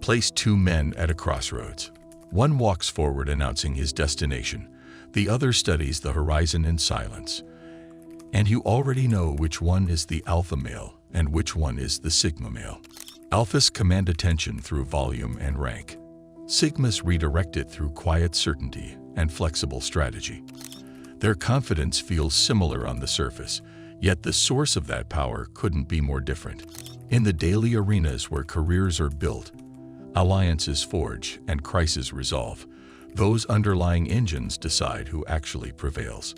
Place two men at a crossroads. One walks forward announcing his destination. The other studies the horizon in silence. And you already know which one is the alpha male and which one is the sigma male. Alphas command attention through volume and rank. Sigmas redirect it through quiet certainty and flexible strategy. Their confidence feels similar on the surface, yet the source of that power couldn't be more different. In the daily arenas where careers are built, alliances forge, and crises resolve, those underlying engines decide who actually prevails.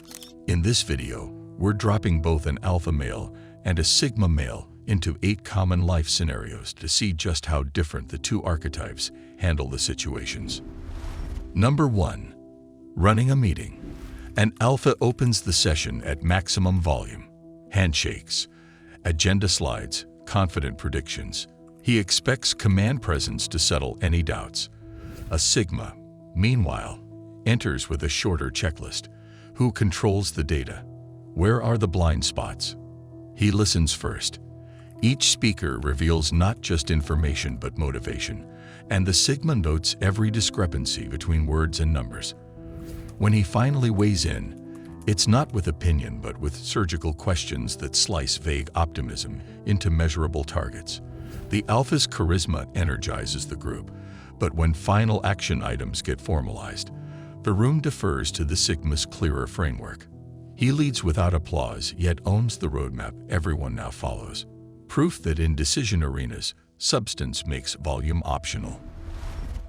In this video, we're dropping both an alpha male and a sigma male into 8 common life scenarios to see just how different the two archetypes handle the situations. Number 1. Running a meeting. An alpha opens the session at maximum volume. Handshakes, agenda slides, confident predictions. He expects command presence to settle any doubts. A sigma, meanwhile, enters with a shorter checklist. Who controls the data? Where are the blind spots? He listens first. Each speaker reveals not just information but motivation, and the sigma notes every discrepancy between words and numbers. When he finally weighs in, it's not with opinion but with surgical questions that slice vague optimism into measurable targets. The alpha's charisma energizes the group, but when final action items get formalized, the room defers to the sigma's clearer framework. He leads without applause, yet owns the roadmap everyone now follows. Proof that in decision arenas, substance makes volume optional.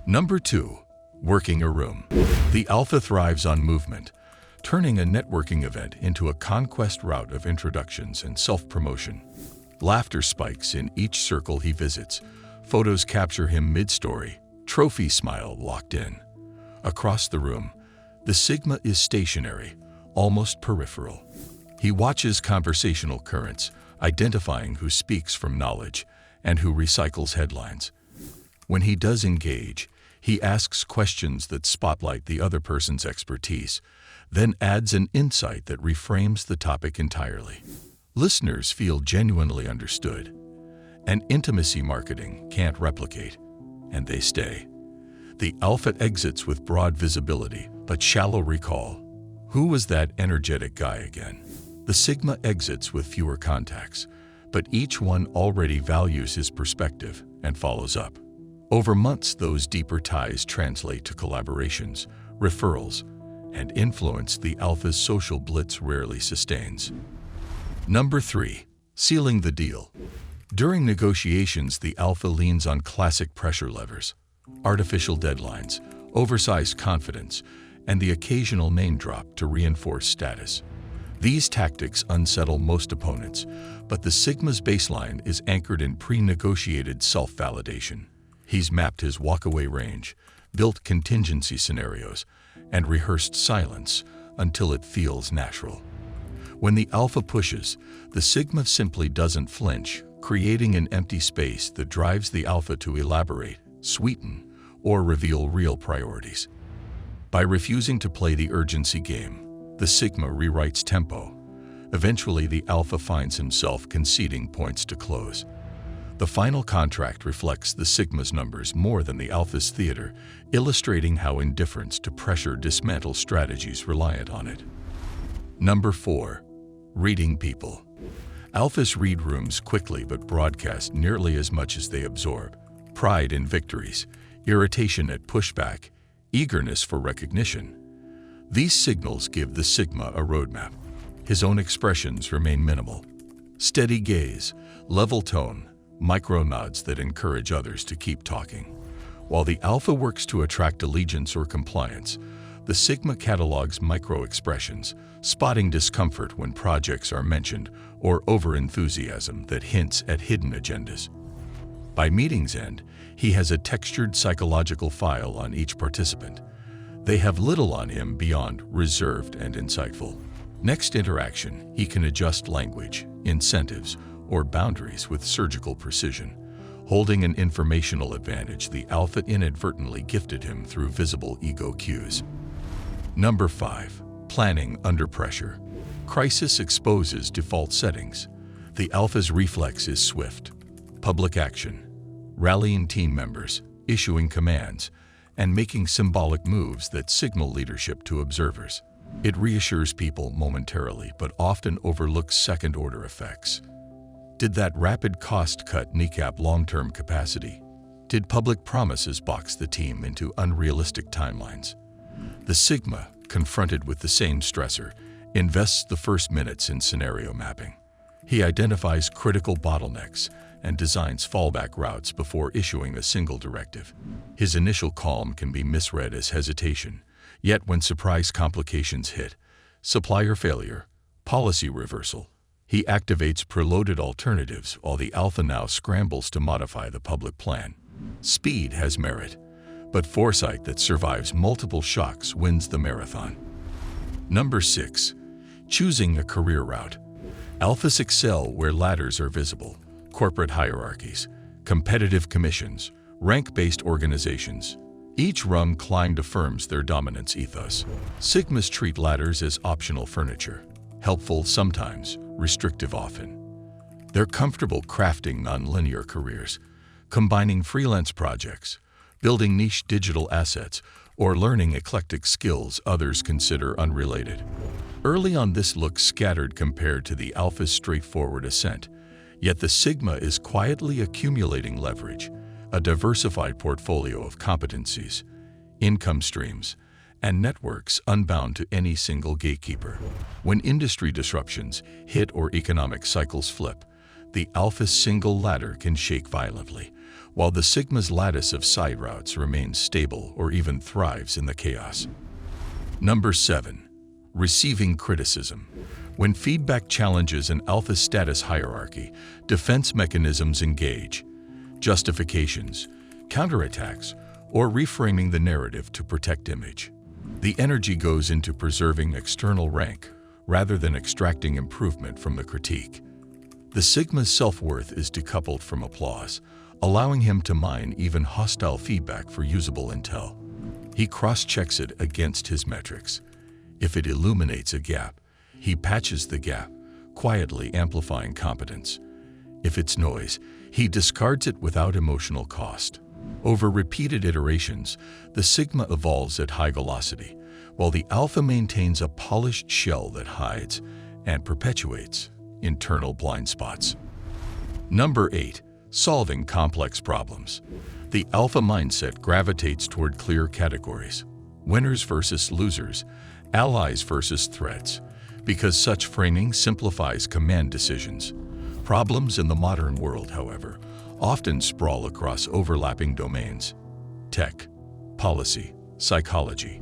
Number 2. Working a room. The alpha thrives on movement, turning a networking event into a conquest route of introductions and self-promotion. Laughter spikes in each circle he visits. Photos capture him mid-story, trophy smile locked in. Across the room, the sigma is stationary, almost peripheral. He watches conversational currents, identifying who speaks from knowledge and who recycles headlines. When he does engage, he asks questions that spotlight the other person's expertise, then adds an insight that reframes the topic entirely. Listeners feel genuinely understood, and intimacy marketing can't replicate, and they stay. The alpha exits with broad visibility, but shallow recall. Who was that energetic guy again? The sigma exits with fewer contacts, but each one already values his perspective and follows up. Over months, those deeper ties translate to collaborations, referrals, and influence the alpha's social blitz rarely sustains. Number 3. Sealing the deal. During negotiations, the alpha leans on classic pressure levers: artificial deadlines, oversized confidence, and the occasional name drop to reinforce status. These tactics unsettle most opponents, but the sigma's baseline is anchored in pre-negotiated self-validation. He's mapped his walkaway range, built contingency scenarios, and rehearsed silence until it feels natural. When the alpha pushes, the sigma simply doesn't flinch, creating an empty space that drives the alpha to elaborate, sweeten, or reveal real priorities. By refusing to play the urgency game, the sigma rewrites tempo. Eventually, the alpha finds himself conceding points to close. The final contract reflects the sigma's numbers more than the alpha's theater, illustrating how indifference to pressure dismantles strategies reliant on it. Number 4. Reading people. Alphas read rooms quickly but broadcast nearly as much as they absorb. Pride in victories, irritation at pushback, eagerness for recognition. These signals give the sigma a roadmap. His own expressions remain minimal. Steady gaze, level tone, micro nods that encourage others to keep talking. While the alpha works to attract allegiance or compliance, the sigma catalogs micro-expressions, spotting discomfort when projects are mentioned or over-enthusiasm that hints at hidden agendas. By meeting's end, he has a textured psychological file on each participant. They have little on him beyond reserved and insightful. Next interaction, he can adjust language, incentives, or boundaries with surgical precision, holding an informational advantage the alpha inadvertently gifted him through visible ego cues. Number 5. Planning under pressure. Crisis exposes default settings. The alpha's reflex is swift. Public action, rallying team members, issuing commands, and making symbolic moves that signal leadership to observers. It reassures people momentarily, but often overlooks second-order effects. Did that rapid cost cut kneecap long-term capacity? Did public promises box the team into unrealistic timelines? The Sigma, confronted with the same stressor, invests the first minutes in scenario mapping. He identifies critical bottlenecks and designs fallback routes before issuing a single directive. His initial calm can be misread as hesitation, yet when surprise complications hit, supplier failure, policy reversal, he activates preloaded alternatives while the Alpha now scrambles to modify the public plan. Speed has merit, but foresight that survives multiple shocks wins the marathon. Number 6. Choosing a career route. Alphas excel where ladders are visible: corporate hierarchies, competitive commissions, rank-based organizations. Each rung climbed affirms their dominance ethos. Sigmas treat ladders as optional furniture, helpful sometimes, restrictive often. They're comfortable crafting non-linear careers, combining freelance projects, building niche digital assets, or learning eclectic skills others consider unrelated. Early on, this looks scattered compared to the Alpha's straightforward ascent, yet the Sigma is quietly accumulating leverage, a diversified portfolio of competencies, income streams, and networks unbound to any single gatekeeper. When industry disruptions hit or economic cycles flip, the Alpha's single ladder can shake violently, while the Sigma's lattice of side routes remains stable or even thrives in the chaos. Number 7. Receiving criticism. When feedback challenges an Alpha's status hierarchy, defense mechanisms engage: justifications, counterattacks, or reframing the narrative to protect image. The energy goes into preserving external rank rather than extracting improvement from the critique. The Sigma's self-worth is decoupled from applause, allowing him to mine even hostile feedback for usable intel. He cross-checks it against his metrics. If it illuminates a gap, he patches the gap, quietly amplifying competence. If it's noise, he discards it without emotional cost. Over repeated iterations, the Sigma evolves at high velocity, while the Alpha maintains a polished shell that hides and perpetuates internal blind spots. Number 8. Solving complex problems. The Alpha mindset gravitates toward clear categories: winners versus losers, allies versus threats, because such framing simplifies command decisions. Problems in the modern world, however, often sprawl across overlapping domains: tech, policy, psychology,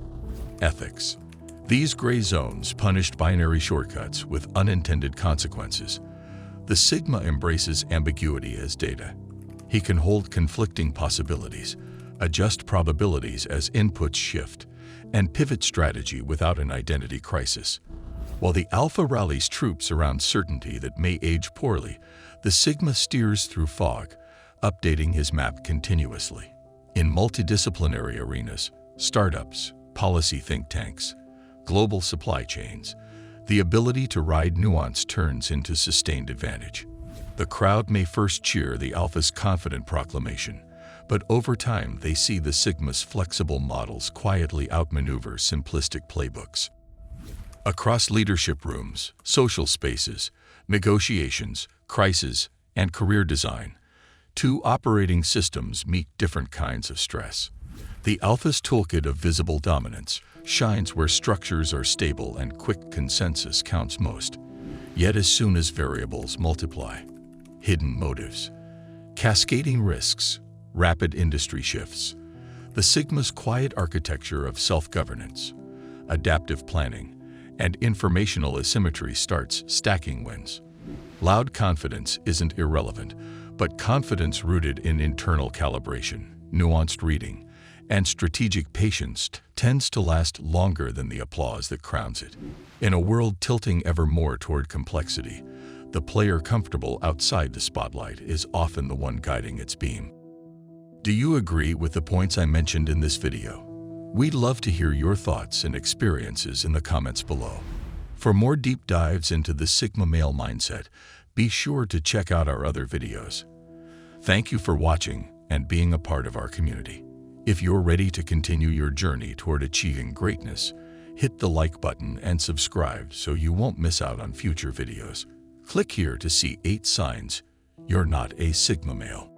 ethics. These gray zones punish binary shortcuts with unintended consequences. The Sigma embraces ambiguity as data. He can hold conflicting possibilities, adjust probabilities as inputs shift, and pivot strategy without an identity crisis. While the Alpha rallies troops around certainty that may age poorly, the Sigma steers through fog, updating his map continuously. In multidisciplinary arenas, startups, policy think tanks, global supply chains, the ability to ride nuance turns into sustained advantage. The crowd may first cheer the Alpha's confident proclamation, but over time they see the Sigma's flexible models quietly outmaneuver simplistic playbooks. Across leadership rooms, social spaces, negotiations, crises, and career design, two operating systems meet different kinds of stress. The Alpha's toolkit of visible dominance shines where structures are stable and quick consensus counts most. Yet as soon as variables multiply, hidden motives, cascading risks, rapid industry shifts, the Sigma's quiet architecture of self-governance, adaptive planning, and informational asymmetry starts stacking wins. Loud confidence isn't irrelevant, but confidence rooted in internal calibration, nuanced reading, and strategic patience tends to last longer than the applause that crowns it. In a world tilting ever more toward complexity, the player comfortable outside the spotlight is often the one guiding its beam. Do you agree with the points I mentioned in this video? We'd love to hear your thoughts and experiences in the comments below. For more deep dives into the Sigma male mindset, be sure to check out our other videos. Thank you for watching, and being a part of our community. If you're ready to continue your journey toward achieving greatness, hit the like button and subscribe so you won't miss out on future videos. Click here to see 8 signs you're not a Sigma male.